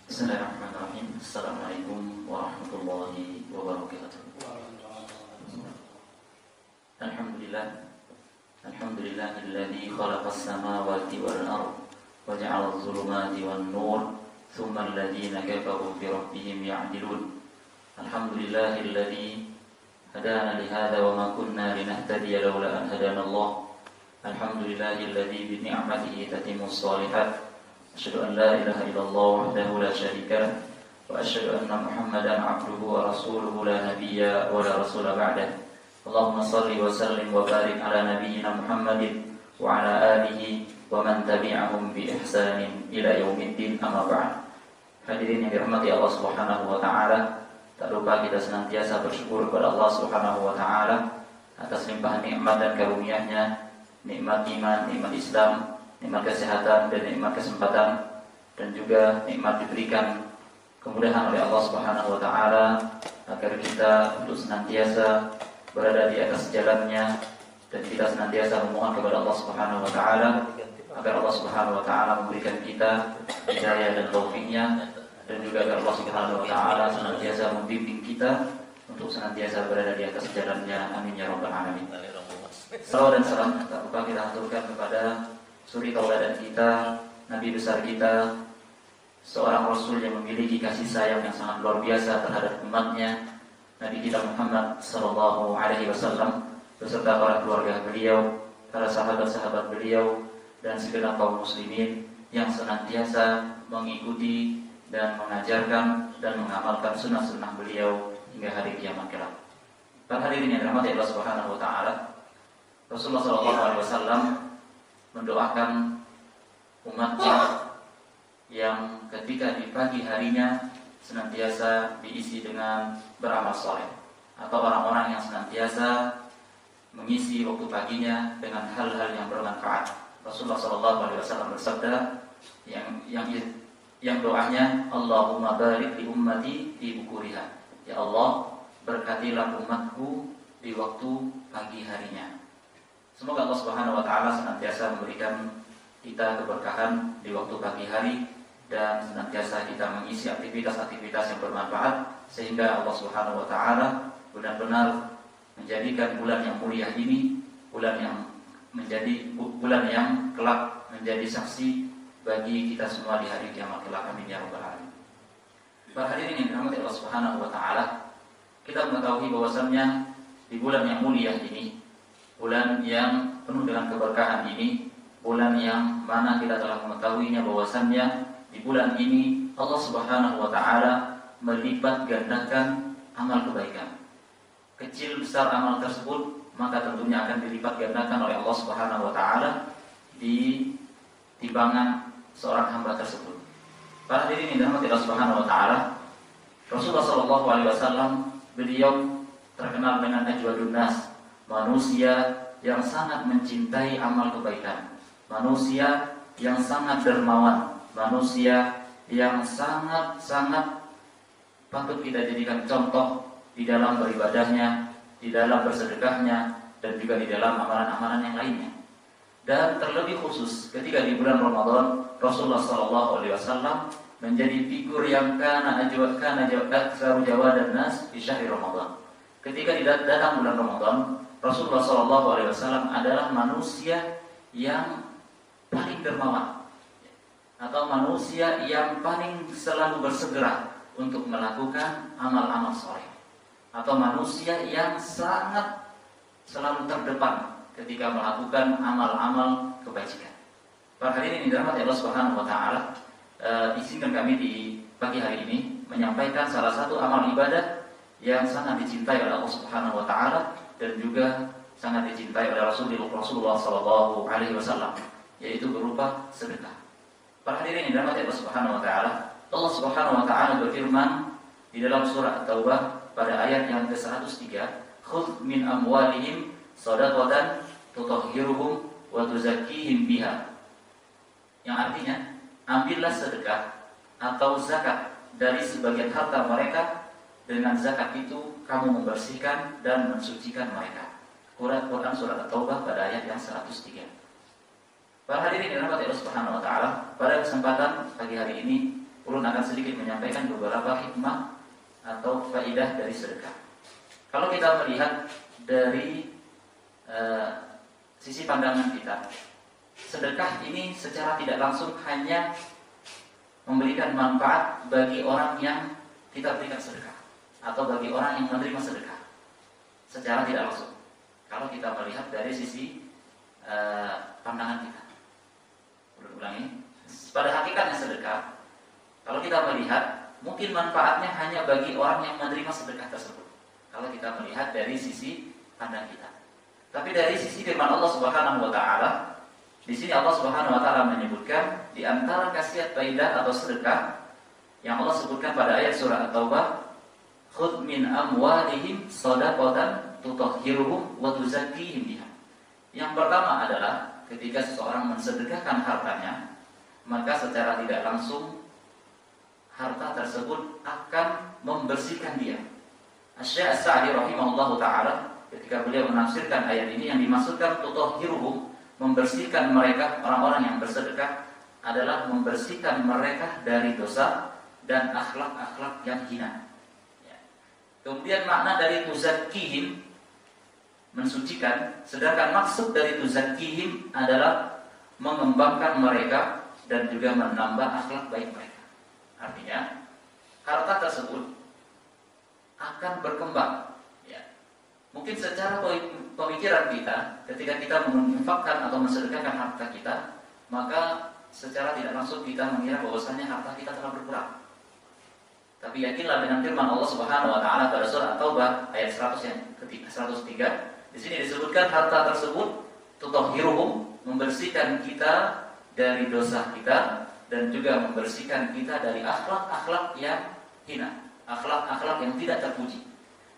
Bismillahirrahmanirrahim. Assalamualaikum warahmatullahi wabarakatuh. Alhamdulillahilladzi khalaqas samawati wal ardh wa ja'ala adh-dhulumati wan nur, thumma alladhina kafaru bi rabbihim ya'dilun. Alhamdulillahilladzi hadana li hadza wa ma kunna linahtadiya laula an hadana Allah. Alhamdulillahilladzi bi ni'matihi tatimmus shalihat. Asyhadu an la ilaha illallah wahdahu la syarika lah wa asyhadu anna Muhammadan 'abduhu wa rasuluhu la nabiyya wa la rasula ba'dah. Allahumma shalli wa sallim wa barik ala nabiyyina Muhammadin wa ala alihi wa man tabi'ahum bi ihsanin ila yaumiddin, amma ba'd. Hadirin yang dirahmati Allah Subhanahu wa taala, tak lupa kita senantiasa bersyukur kepada Allah Subhanahu wa taala atas limpahan nikmat dan karunia-Nya, nikmat iman, nikmat Islam, nikmat kesehatan dan nikmat kesempatan, dan juga nikmat diberikan kemudahan oleh Allah Subhanahu wa taala agar kita untuk senantiasa berada di atas jalannya, dan kita senantiasa memohon kepada Allah Subhanahu wa taala agar Allah Subhanahu wa taala memberikan kita hidayah dan taufik-Nya, dan juga agar Allah Subhanahu wa taala senantiasa membimbing kita untuk senantiasa berada di atas jalannya. Amin ya rabbal alamin. Salawat dan salam tak lupa kita aturkan kepada suri tauladan kita, Nabi besar kita, seorang Rasul yang memiliki kasih sayang yang sangat luar biasa terhadap umatnya, Nabi kita Muhammad sallallahu alaihi wasallam, beserta para keluarga beliau, para sahabat-sahabat beliau, dan segenap kaum muslimin yang senantiasa mengikuti dan mengajarkan dan mengamalkan sunnah-sunnah beliau hingga hari kiamat kelak. Para hadirin yang dirahmati Allah Subhanahu wa taala, Rasulullah sallallahu alaihi wasallam mendoakan umatnya yang ketika di pagi harinya senantiasa diisi dengan beramal soleh, atau orang-orang yang senantiasa mengisi waktu paginya dengan hal-hal yang bermanfaat. Rasulullah SAW bersabda yang doanya, Allahumma barik li ummati fi bukuriha. Ya Allah, berkatilah umatku di waktu pagi harinya. Semoga Allah Subhanahu wa taala senantiasa memberikan kita keberkahan di waktu pagi hari, dan senantiasa kita mengisi aktivitas-aktivitas yang bermanfaat, sehingga Allah Subhanahu wa taala benar-benar menjadikan bulan yang mulia ini bulan yang kelak menjadi saksi bagi kita semua di hari kiamat kelak. Amin ya rabbal alamin. Para hadirin yang dirahmati Allah Subhanahu wa taala, kita mengetahui bahwasannya di bulan yang mulia ini, bulan yang penuh dengan keberkahan ini, bulan yang mana kita telah mengetahuinya bahwasannya di bulan ini Allah Subhanahu wa taala melipat gandakan amal kebaikan. Kecil besar amal tersebut maka tentunya akan dilipat gandakan oleh Allah Subhanahu wa taala di timbangan seorang hamba tersebut. Para hadirin yang dirahmati Allah Subhanahu wa taala, Rasulullah sallallahu alaihi wasallam beliau terkenal dengan ajwadun nas, manusia yang sangat mencintai amal kebaikan, manusia yang sangat dermawan, manusia yang sangat patut kita jadikan contoh di dalam beribadahnya, di dalam bersedekahnya, dan juga di dalam amalan-amalan yang lainnya. Dan terlebih khusus ketika di bulan Ramadan, Rasulullah SAW menjadi figur yang kana aktsaru jawadan nas di syahri Ramadan. Ketika datang bulan Ramadan, Rasulullah SAW adalah manusia yang paling dermawan, atau manusia yang paling selalu bersegera untuk melakukan amal-amal soleh, atau manusia yang sangat selalu terdepan ketika melakukan amal-amal kebajikan. Para hadirin yang dirahmati Allah Subhanahu wa taala, izinkan kami di pagi hari ini menyampaikan salah satu amal ibadah yang sangat dicintai oleh Allah Subhanahu wa taala dan juga sangat dicintai oleh Rasulullah sallallahu alaihi wasallam, yaitu berupa sedekah. Para hadirin yang dirahmati Allah Subhanahu wa taala, Allah Subhanahu wa taala berfirman di dalam surah At-Taubah pada ayat yang ke-103, "Khudz min amwalihim shadaqatan tutahhiruhum wa tuzakkihim biha." Yang artinya, ambillah sedekah atau zakat dari sebagian harta mereka, dengan zakat itu kamu membersihkan dan mensucikan mereka. Quran surah At-Taubah pada ayat yang 103. Para hadirin yang dirahmati Allah Subhanahu wa taala, pada kesempatan pagi hari ini ulun akan sedikit menyampaikan beberapa hikmah atau faidah dari sedekah. Kalau kita melihat dari sisi pandangan kita, sedekah ini secara tidak langsung hanya memberikan manfaat bagi orang yang kita berikan sedekah atau bagi orang yang menerima sedekah secara tidak langsung. Kalau kita melihat dari sisi pandangan kita, ulangi, pada hakikatnya sedekah, kalau kita melihat mungkin manfaatnya hanya bagi orang yang menerima sedekah tersebut. Kalau kita melihat dari sisi pandang kita. Tapi dari sisi firman Allah Subhanahu wa taala, di sini Allah Subhanahu wa taala menyebutkan di antara khasiat faidah atau sedekah yang Allah sebutkan pada ayat surah At-Taubah, khudh min amwalihim shadaqatan tutahhiruhum wa tuzakkihim biha. Yang pertama adalah ketika seseorang mensedekahkan hartanya, maka secara tidak langsung harta tersebut akan membersihkan dia. Asy-Syaikh As-Sa'di rahimahullahu taala ketika beliau menafsirkan ayat ini, yang dimaksudkan tutahhiruhum, membersihkan mereka, orang-orang yang bersedekah, adalah membersihkan mereka dari dosa dan akhlak-akhlak yang hina. Kemudian makna dari tuzakkihim, mensucikan, sedangkan maksud dari tuzakkihim adalah mengembangkan mereka dan juga menambah akhlak baik mereka. Artinya harta tersebut akan berkembang. Mungkin secara pemikiran kita, ketika kita menginfakkan atau mensedekahkan harta kita, maka secara tidak langsung kita mengira bahwasanya harta kita telah berkurang. Tapi yakinlah dengan firman Allah Subhanahu wa taala pada surah At-Taubah ayat 100 yang ketiga 103, di sini disebutkan harta tersebut tutahhiruhum, membersihkan kita dari dosa kita dan juga membersihkan kita dari akhlak-akhlak yang hina, akhlak-akhlak yang tidak terpuji.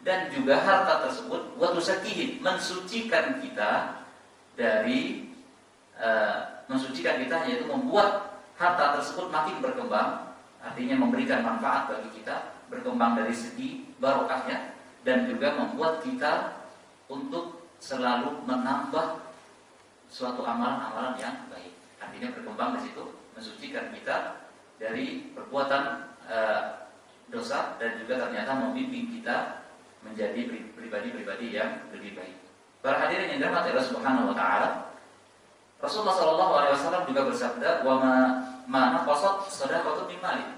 Dan juga harta tersebut wa tuzakkihim, mensucikan kita dari mensucikan kita, yaitu membuat harta tersebut makin berkembang, artinya memberikan manfaat bagi kita, berkembang dari segi barokahnya, dan juga membuat kita untuk selalu menambah suatu amalan-amalan yang baik. Artinya berkembang di situ, mensucikan kita dari perbuatan dosa, dan juga ternyata membimbing kita menjadi pribadi-pribadi yang lebih baik. Para hadirin yang dirahmati Allah Subhanahu wa taala, Rasulullah sallallahu alaihi wasallam juga bersabda, "Wa ma naqasat shadaqatu min mali."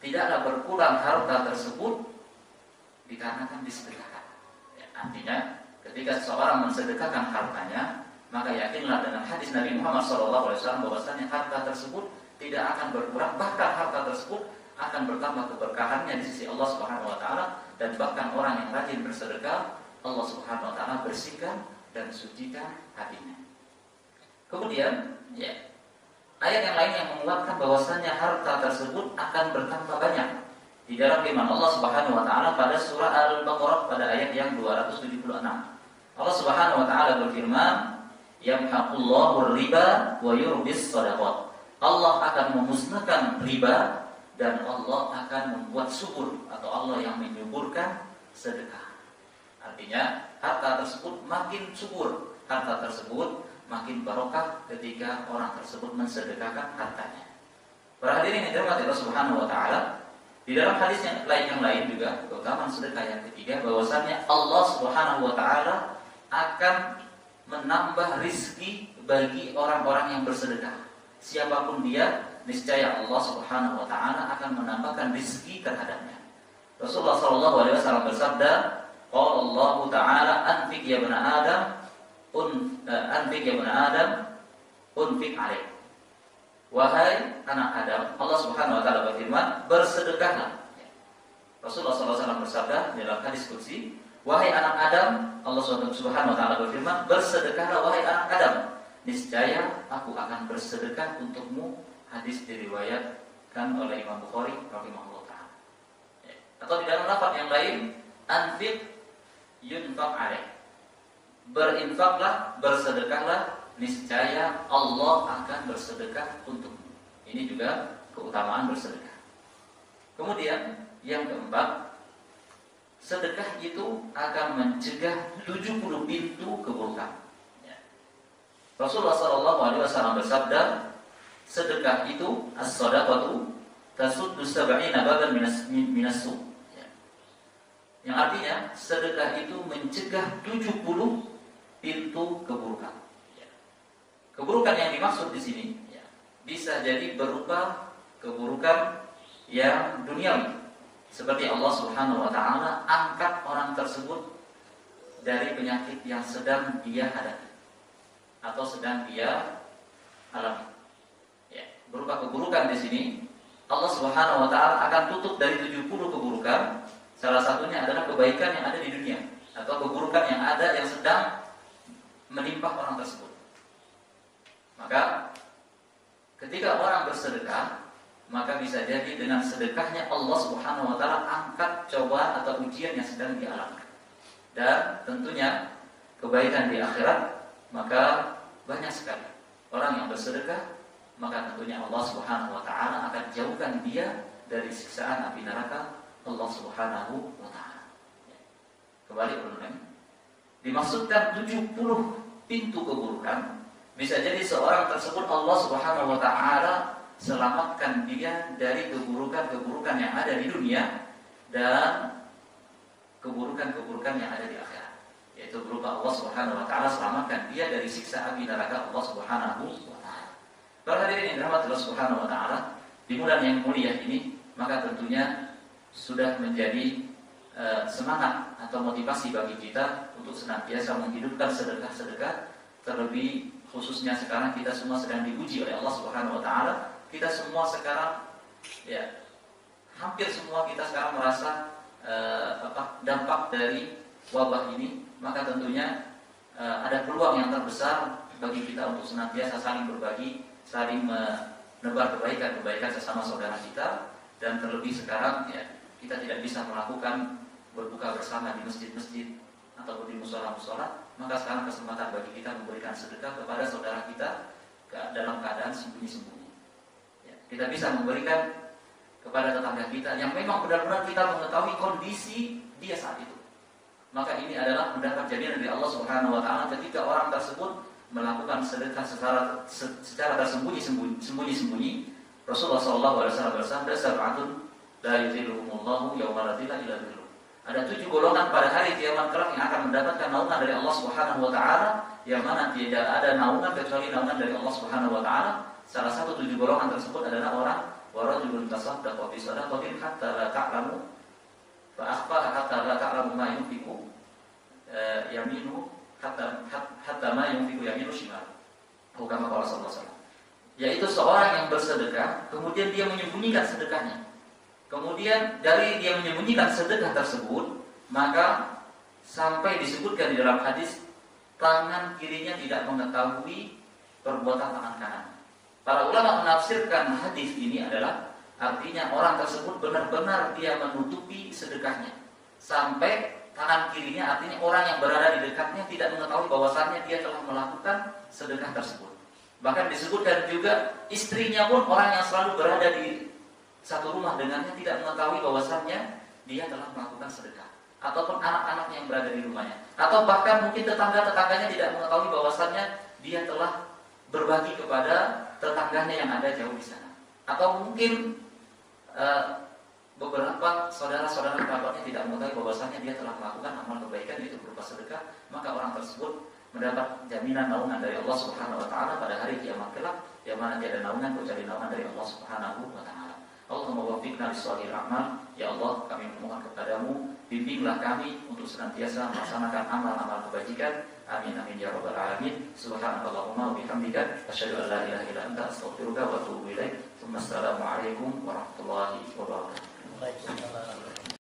Tidaklah berkurang harta tersebut dikarenakan disedekahkan. Artinya, ketika seseorang mensedekahkan hartanya, maka yakinlah dengan hadis Nabi Muhammad sallallahu alaihi wasallam bahwasanya harta tersebut tidak akan berkurang, bahkan harta tersebut akan bertambah keberkahannya di sisi Allah Subhanahu wa taala, dan bahkan orang yang rajin bersedekah, Allah Subhanahu wa taala bersihkan dan sucikan hatinya. Kemudian, ayat yang lain yang menguatkan bahwasanya harta tersebut akan bertambah banyak di dalam firman Allah Subhanahu wa taala pada surah Al-Baqarah pada ayat yang 276. Allah Subhanahu wa taala berfirman, "Yamhaqullahu riba wa yurbis shadaqat." Allah akan memusnahkan riba dan Allah akan membuat subur, atau Allah yang menyuburkan sedekah. Artinya harta tersebut makin subur, harta tersebut makin barokah ketika orang tersebut mensedekahkan hartanya. Para hadirin yang dirahmati Allah Subhanahu wa taala, di dalam hadis yang lain juga keutamaan sedekah yang ketiga, bahwasannya Allah Subhanahu wa taala akan menambah rizki bagi orang-orang yang bersedekah. Siapapun dia, niscaya Allah Subhanahu wa taala akan menambahkan rizki terhadapnya. Rasulullah sallallahu alaihi wasallam bersabda, qala Allah taala, anfiq ya bani Adam, anfiq ya bani Adam, unfiq alaik. Wahai anak Adam, Allah Subhanahu wa taala berfirman, bersedekahlah. Rasulullah sallallahu alaihi wasallam bersabda dalam hadis qudsi, wahai anak Adam, Allah Subhanahu wa taala berfirman, bersedekahlah wahai anak Adam, niscaya aku akan bersedekah untukmu. Hadis diriwayatkan oleh Imam Bukhari rahimahullah ta'ala. Atau di dalam lafaz yang lain, anfiq yunfaq alaik, berinfaklah, bersedekahlah, niscaya Allah akan bersedekah untukmu. Ini juga keutamaan bersedekah. Kemudian yang keempat, sedekah itu akan mencegah 70 pintu keburukan. Rasulullah sallallahu alaihi wasallam bersabda, sedekah itu, as-shadaqatu tasuddu sab'ina baban minas su'. Ya. Yang artinya sedekah itu mencegah 70 pintu keburukan. Ya. Keburukan yang dimaksud di sini ya, bisa jadi berupa keburukan yang duniawi, seperti Allah Subhanahu wa taala angkat orang tersebut dari penyakit yang sedang dia hadapi atau sedang dia alami. Ya, berupa keburukan di sini Allah Subhanahu wa taala akan tutup dari 70 keburukan. Salah satunya adalah kebaikan yang ada di dunia atau keburukan yang ada yang sedang menimpa orang tersebut. Maka ketika orang bersedekah, maka bisa jadi dengan sedekahnya Allah Subhanahu wa taala angkat cobaan atau ujian yang sedang dialami. Dan tentunya kebaikan di akhirat, maka banyak sekali orang yang bersedekah, maka tentunya Allah Subhanahu wa taala akan jauhkan dia dari siksaan api neraka Allah Subhanahu wa taala. Kembali ulang, dimaksudkan 70 pintu keburukan. Bisa jadi seorang tersebut Allah Subhanahu wa taala selamatkan dia dari keburukan-keburukan yang ada di dunia dan keburukan-keburukan yang ada di akhirat, yaitu berupa Allah Subhanahu wa taala selamatkan dia dari siksa api neraka Allah Subhanahu wa taala. Para hadirin yang dirahmati Allah Subhanahu wa taala, di bulan yang mulia ini maka tentunya sudah menjadi semangat atau motivasi bagi kita untuk senantiasa menghidupkan sedekah-sedekah, terlebih khususnya sekarang kita semua sedang diuji oleh Allah Subhanahu wa taala. Kita semua sekarang ya hampir semua kita sekarang merasa dampak dari wabah ini, maka tentunya ada peluang yang terbesar bagi kita untuk senantiasa saling berbagi, saling menebar kebaikan sesama saudara kita. Dan terlebih sekarang ya kita tidak bisa melakukan berbuka bersama di masjid-masjid ataupun di musola-musola, maka sekarang kesempatan bagi kita memberikan sedekah kepada saudara kita dalam keadaan sembunyi-sembunyi. Ya, kita bisa memberikan kepada tetangga kita yang memang benar-benar kita mengetahui kondisi dia saat itu. Maka ini adalah mendapat jaminan dari Allah Subhanahu wa taala ketika orang tersebut melakukan sedekah secara tersembunyi-sembunyi. Rasulullah SAW bersabda, "Sab'atun la yuzilluhumullahu yauma la zilla illa dzilluh." Ada 7 golongan pada hari kiamat kelak yang akan mendapatkan naungan dari Allah Subhanahu wa taala, yang mana tidak ada naungan kecuali naungan dari Allah Subhanahu wa taala. Salah satu 7 golongan tersebut adalah orang warajulun tasaddaqa bi shadaqatin hatta la ta'lamu fa akhfaha hatta la ta'lamu ma yunfiqu yaminu hatta ma yunfiqu yaminu shimal. Bukan kata Rasulullah SAW. Yaitu seorang yang bersedekah, kemudian dia menyembunyikan sedekahnya. Kemudian dari dia menyembunyikan sedekah tersebut, maka sampai disebutkan di dalam hadis, tangan kirinya tidak mengetahui perbuatan tangan kanan. Para ulama menafsirkan hadis ini adalah artinya orang tersebut benar-benar dia menutupi sedekahnya, sampai tangan kirinya, artinya orang yang berada di dekatnya tidak mengetahui bahwasannya dia telah melakukan sedekah tersebut. Bahkan disebutkan juga istrinya pun, orang yang selalu berada di satu rumah dengannya, tidak mengetahui bahwasannya dia telah melakukan sedekah. Ataupun anak-anaknya yang berada di rumahnya, atau bahkan mungkin tetangga-tetangganya tidak mengetahui bahwasannya dia telah berbagi kepada tetangganya yang ada jauh di sana. Atau mungkin beberapa saudara-saudara kerabatnya tidak mengetahui bahwasannya dia telah melakukan amal kebaikan, yaitu berupa sedekah. Maka orang tersebut mendapat jaminan naungan dari Allah Subhanahu wa taala pada hari kiamat kelak, yang mana tiada naungan kecuali naungan dari Allah Subhanahu wa taala. Allahumma waffiqna lis-shalihil a'mal. Ya Allah, kami memohon kepadamu, bimbinglah kami untuk senantiasa melaksanakan amal-amal kebajikan. Amin amin ya rabbal alamin. Subhanakallahumma wa bihamdika asyhadu an la ilaha illa anta astaghfiruka wa atubu ilaik. Assalamualaikum warahmatullahi wabarakatuh.